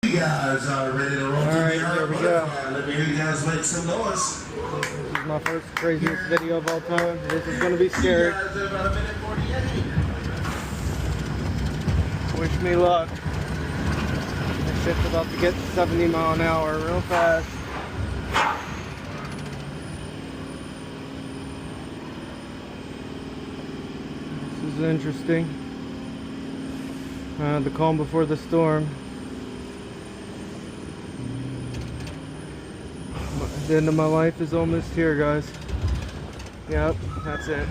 You guys are ready to roll. Alright, here we go. Let me hear you guys make some noise. This is my first craziest video of all time. This is gonna be scary. Wish me luck. This shit's about to get 70 mile an hour real fast. This is interesting. The calm before the storm. The end of my life is almost here, guys. Yep, that's it.